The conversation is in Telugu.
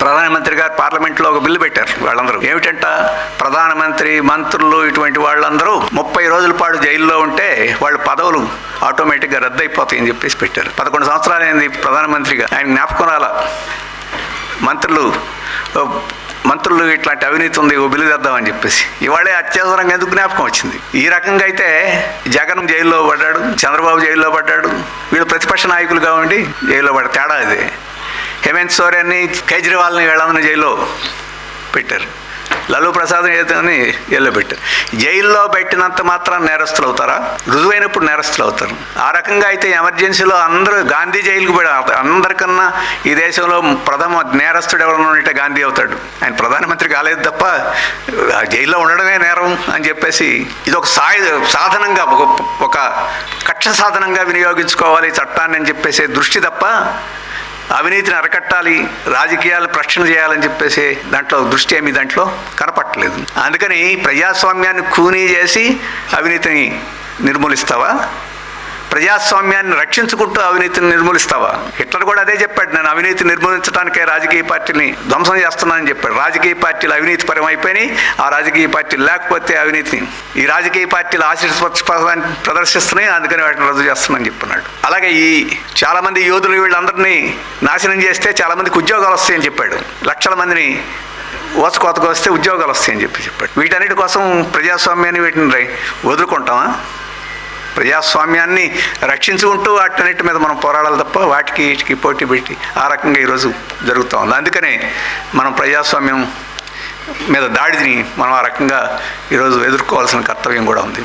ప్రధానమంత్రి గారు పార్లమెంట్లో ఒక బిల్లు పెట్టారు. వాళ్ళందరూ ఏమిటంట, ప్రధానమంత్రి, మంత్రులు ఇటువంటి వాళ్ళందరూ 30 రోజుల పాటు జైల్లో ఉంటే వాళ్ళ పదవులు ఆటోమేటిక్గా రద్దయిపోతాయని చెప్పేసి పెట్టారు. 11 సంవత్సరాలు అయింది ప్రధానమంత్రిగా, ఆయన జ్ఞాపకం రాలా. మంత్రులు ఇట్లాంటి అవినీతి ఉంది, ఓ బిల్లు తెద్దామని చెప్పేసి ఇవాళే అత్యవసరంగా ఎందుకు జ్ఞాపకం వచ్చింది. ఈ రకంగా అయితే జగన్ జైల్లో పడ్డాడు, చంద్రబాబు జైల్లో పడ్డాడు, వీళ్ళు ప్రతిపక్ష నాయకులుగా ఉండి జైల్లో పడ్డారు. తేడా ఇది. హేమంత్ సోరెన్ని, కేజ్రీవాల్ని వీళ్ళందరినీ జైల్లో పెట్టారు. లలూ ప్రసాద్ అని జైల్లో పెట్టారు. జైల్లో పెట్టినంత మాత్రం నేరస్తులు అవుతారా? రుజువైనప్పుడు నేరస్తులు అవుతారు. ఆ రకంగా అయితే ఎమర్జెన్సీలో అందరూ గాంధీ జైలుకు పోయి అందరికన్నా ఈ దేశంలో ప్రథమ నేరస్తుడు ఎవరైనా ఉంటే గాంధీ అవుతాడు. ఆయన ప్రధానమంత్రి కాలేదు తప్ప జైల్లో ఉండడమే నేరం అని చెప్పేసి ఇది ఒక సాధనంగా, ఒక కక్ష సాధనంగా వినియోగించుకోవాలి చట్టాన్ని అని చెప్పేసి దృష్టి తప్ప అవినీతిని అరకట్టాలి, రాజకీయాలు ప్రశ్న చేయాలని చెప్పేసి దాంట్లో దృష్టి ఏమీ దాంట్లో కనపట్టలేదు. అందుకని ప్రజాస్వామ్యాన్ని ఖూనీ చేసి అవినీతిని నిర్మూలిస్తావా? ప్రజాస్వామ్యాన్ని రక్షించుకుంటూ అవినీతిని నిర్మూలిస్తావా? హిట్లర్ కూడా అదే చెప్పాడు, నేను అవినీతి నిర్మూలించడానికే రాజకీయ పార్టీని ధ్వంసం చేస్తున్నానని చెప్పాడు. రాజకీయ పార్టీలు అవినీతి పరం అయిపోయినాయి. ఆ రాజకీయ పార్టీలు లేకపోతే అవినీతిని ఈ రాజకీయ పార్టీలు ఆశీర్వదించడానికి ప్రదర్శిస్తున్నాయి, అందుకని వాటిని రద్దు చేస్తున్నానని చెప్పన్నాడు. అలాగే ఈ చాలామంది యోధులు వీళ్ళందరినీ నాశనం చేస్తే చాలామందికి ఉద్యోగాలు వస్తాయని చెప్పాడు. లక్షల మందిని ఓసుకోతకు వస్తే ఉద్యోగాలు వస్తాయని చెప్పాడు. వీటన్నిటి కోసం ప్రజాస్వామ్యాన్ని వీటిని వదులుకుంటామా? ప్రజాస్వామ్యాన్ని రక్షించుకుంటూ వాటన్నిటి మీద మనం పోరాడాలి తప్ప వీటికి పోటీ పెట్టి ఆ రకంగా ఈరోజు జరుగుతూ ఉంది. అందుకనే మనం ప్రజాస్వామ్యం మీద దాడిని మనం ఆ రకంగా ఈరోజు ఎదుర్కోవాల్సిన కర్తవ్యం కూడా ఉంది.